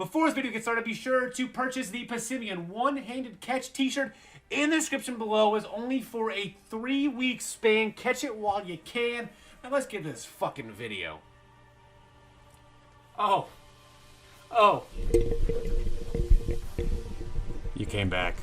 Before this video gets started, be sure to purchase the Passimian one-handed catch t-shirt in the description below. It's only for a 3-week span. Catch it while you can. Now let's get this fucking video. Oh. You came back.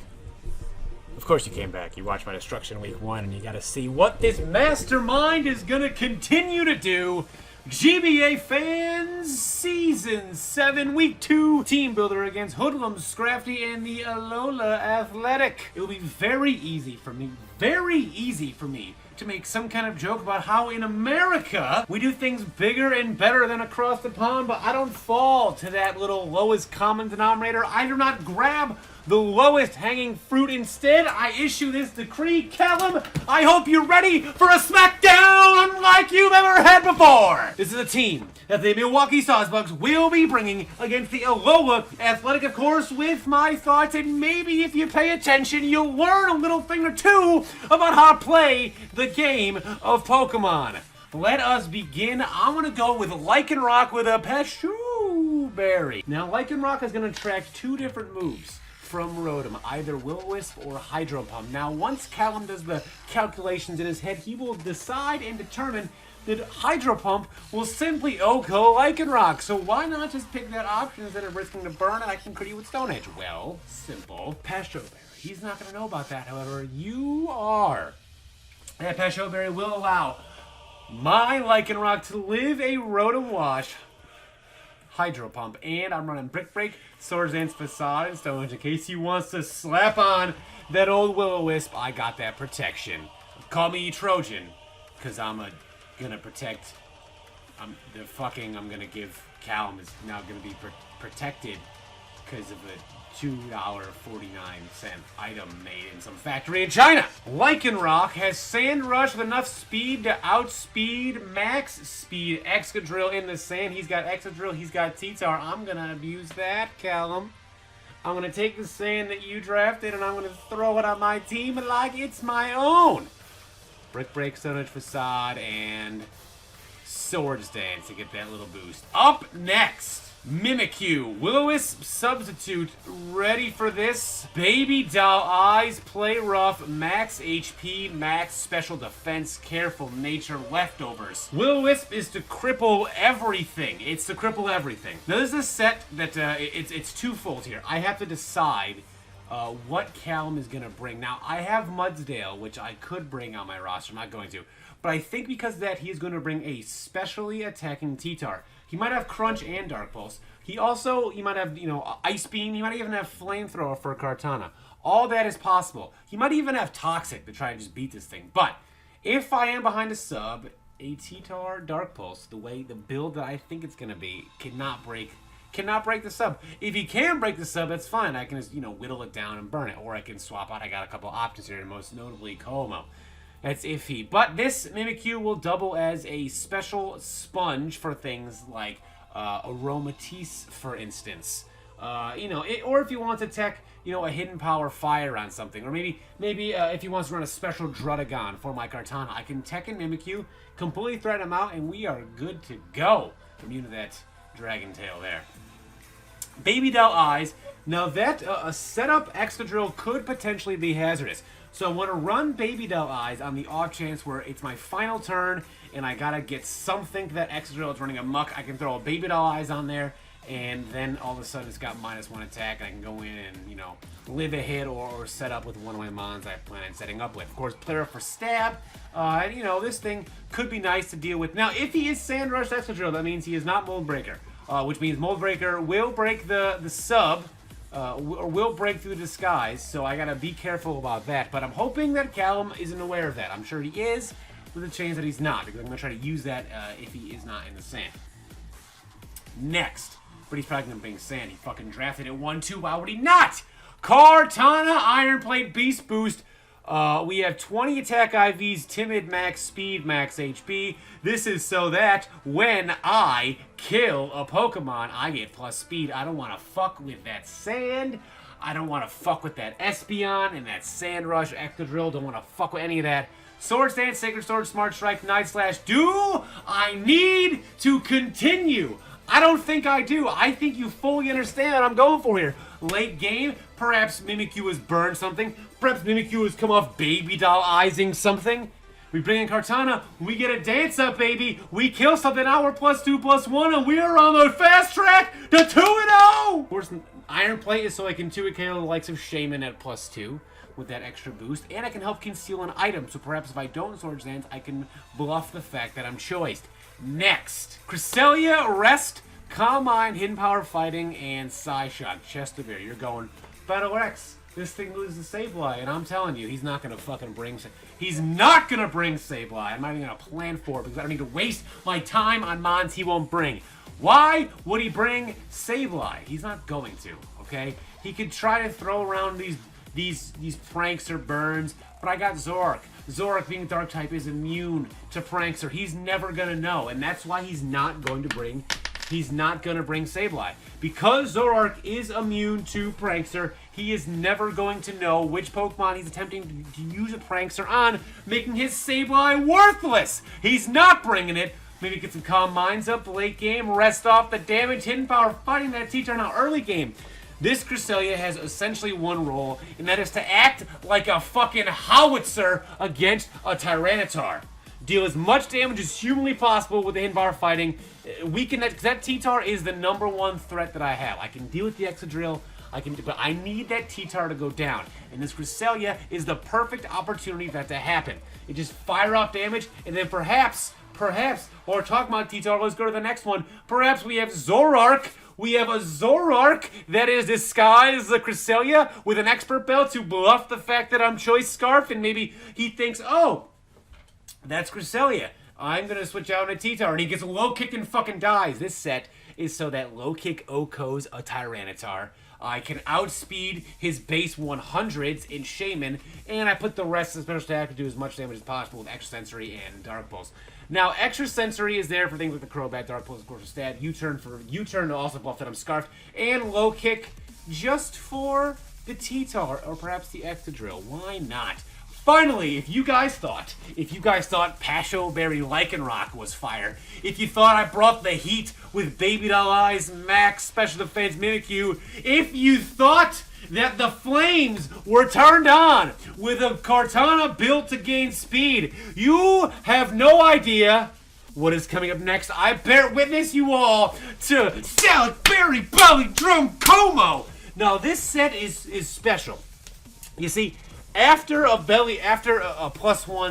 Of course you came back. You watched my destruction week 1 and you gotta see what this mastermind is gonna continue to do. GBA fans, Season 7, Week 2, Team Builder against Hoodlums, Scrafty, and the Alola Athletic. It will be very easy for me to make some kind of joke about how in America we do things bigger and better than across the pond, but I don't fall to that little lowest common denominator. I do not grab the lowest hanging fruit. Instead, I issue this decree. Callum, I hope you're ready for a smackdown unlike you've ever had before. This is a team that the Milwaukee Sawsbucks will be bringing against the Alola Athletic, of course, with my thoughts, and maybe if you pay attention, you'll learn a little thing or two about how to play the game of Pokemon. Let us begin. I'm going to go with Lycanroc with a Pashu Berry. Now, Lycanroc is going to track 2 different moves from Rotom, either Will-O-Wisp or Hydro Pump. Now, once Callum does the calculations in his head, he will decide and determine that Hydro Pump will simply OHKO Lycanroc. So why not just pick that option instead of risking to burn and I can crit you with Stone Edge? Well, simple. Pashu Berry. He's not going to know about that, however. You are. That Pashu Berry will allow my Lycanroc to live a Rotom Wash Hydro Pump, and I'm running Brick Break, Swords Dance, Facade, and Stone Edge in case he wants to slap on that old Will-O-Wisp. I got that protection. Call me Trojan, because I'm gonna protect. I'm gonna give Callum is now gonna be protected because of a $2.49 item made in some factory in China. Lycanroc has Sand Rush with enough speed to outspeed Max Speed Excadrill in the sand. He's got Excadrill, he's got T-Tar. I'm gonna abuse that, Callum. I'm gonna take the sand that you drafted and I'm gonna throw it on my team like it's my own. Brick Break, Stone Edge, Facade, and Swords Dance to get that little boost. Up next, Mimikyu, Will-O-Wisp substitute, ready for this. Baby Doll Eyes, Play Rough, Max HP, Max Special Defense, Careful Nature, Leftovers. Will-O-Wisp is to cripple everything. It's to cripple everything. Now this is a set that, it's twofold here. I have to decide what Callum is going to bring. Now, I have Mudsdale, which I could bring on my roster. I'm not going to. But I think because of that, he is going to bring a specially attacking T-Tar. He might have Crunch and Dark Pulse. He might have, Ice Beam. He might even have Flamethrower for Kartana. All that is possible. He might even have Toxic to try and just beat this thing. But if I am behind a sub, a T-Tar Dark Pulse, the build that I think it's going to be, cannot break the sub. If he can break the sub, that's fine. I can just, whittle it down and burn it. Or I can swap out. I got a couple options here, most notably Como. That's iffy. But this Mimikyu will double as a special sponge for things like Aromatisse, for instance. Or if you want to tech, a Hidden Power Fire on something. Or maybe if you want to run a special Drudagon for my Kartana, I can tech in Mimikyu, completely threaten him out, and we are good to go. Immune to that Dragon Tail there. Baby Doll Eyes. Now that a setup Excadrill could potentially be hazardous. So I want to run Baby Doll Eyes on the off chance where it's my final turn and I gotta get something that Excadrill is running amok. I can throw a Baby Doll Eyes on there and then all of a sudden it's got -1 attack and I can go in and, live a hit or set up with one of my mons I plan on setting up with. Of course, player for Stab. This thing could be nice to deal with. Now, if he is Sand Rush Excadrill, that means he is not Mold Breaker. Which means Mold Breaker will break the sub. Or will break through the disguise, so I gotta be careful about that. But I'm hoping that Callum isn't aware of that. I'm sure he is, with a chance that he's not, because I'm gonna try to use that if he is not in the sand. Next, but he's probably gonna bring sand. He fucking drafted it 1-2. Why would he not? Kartana Iron Plate Beast Boost. We have 20 attack IVs, Timid, Max Speed, Max HP. This is so that when I kill a Pokemon, I get plus speed. I don't want to fuck with that sand. I don't want to fuck with that Espeon and that Sand Rush Excadrill. Don't want to fuck with any of that. Swords Dance, Sacred Sword, Smart Strike, Night Slash. Do I need to continue I don't think I do. I think you fully understand what I'm going for here. Late game, perhaps Mimikyu has burned something. Perhaps Mimikyu has come off baby doll-izing something. We bring in Kartana, we get a dance up, baby. We kill something, now we're +2/+1, and we are on the fast track to 2-0! Of course, Iron Plate is so I can 2-hit KO the likes of Shaman at +2 with that extra boost, and I can help conceal an item, so perhaps if I don't Swords Dance, I can bluff the fact that I'm choiced. Next, Cresselia, Rest, Calm Mind, Hidden Power Fighting, and Psyshock. Chesterbeer, you're going Battle X. This thing loses Sableye, and I'm telling you, he's not gonna fucking bring. He's not gonna bring Sableye. I'm not even gonna plan for it because I don't need to waste my time on mons he won't bring. Why would he bring Sableye? He's not going to. Okay, he could try to throw around these pranks or burns, but I got Zoroark. Zoroark, being Dark type, is immune to pranks, or he's never gonna know, and that's why he's not going to bring. He's not going to bring Sableye. Because Zoroark is immune to Prankster, he is never going to know which Pokemon he's attempting to use a Prankster on, making his Sableye worthless. He's not bringing it. Maybe get some Calm Minds up late game, rest off the damage, Hidden Power, fighting that teacher now early game. This Cresselia has essentially one role, and that is to act like a fucking howitzer against a Tyranitar. Deal as much damage as humanly possible with the Hidden Power fighting. Weaken that, because that T-Tar is the #1 threat that I have. I can deal with the Excadrill, but I need that T-Tar to go down. And this Cresselia is the perfect opportunity for that to happen. It just fire off damage, and then perhaps, or talk about T-Tar, let's go to the next one. Perhaps we have Zoroark. We have a Zoroark that is disguised as a Cresselia with an Expert Belt to bluff the fact that I'm Choice Scarf, and maybe he thinks, oh, that's Cresselia. I'm going to switch out on a T-Tar, and he gets a low kick and fucking dies. This set is so that low kick OHKOs a Tyranitar. I can outspeed his base 100s in Shaman, and I put the rest of the special attack to do as much damage as possible with Extrasensory and Dark Pulse. Now, Extrasensory is there for things like the Crobat, Dark Pulse, of course, stat. U-turn to also buff that I'm Scarfed, and low kick just for the T-Tar, or perhaps the Excadrill. Why not? Finally, if you guys thought Pasho Berry Lycanroc was fire, if you thought I brought the heat with Baby Doll Eyes, Max, Special Defense, Mimikyu, if you thought that the flames were turned on with a Kartana built to gain speed, you have no idea what is coming up next. I bear witness you all to Salad Berry Belly Drum Como. Now, this set is special. You see, after a +1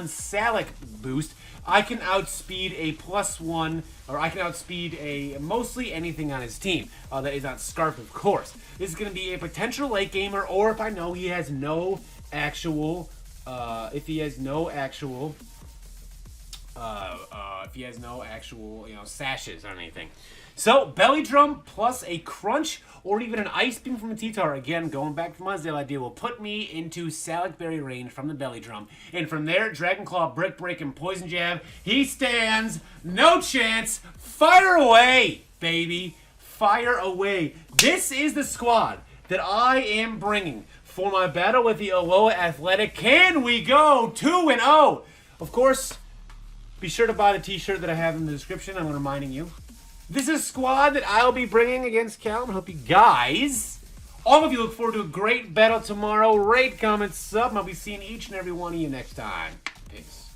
Salic boost, I can outspeed a +1, or I can outspeed a mostly anything on his team. That is not Scarf, of course. This is going to be a potential late gamer, or if I know he has no actual, sashes or anything. So, Belly Drum plus a Crunch or even an Ice Beam from a T-Tar, again, going back to my Zale idea, will put me into Salic Berry range from the Belly Drum. And from there, Dragon Claw, Brick Break, and Poison Jab, he stands no chance. Fire away, baby. Fire away. This is the squad that I am bringing for my battle with the Alola Athletic. Can we go 2-0? Of course, be sure to buy the t-shirt that I have in the description. I'm reminding you. This is a squad that I'll be bringing against Cal. I hope you guys, all of you, look forward to a great battle tomorrow. Rate, comment, sub, and I'll be seeing each and every one of you next time. Peace.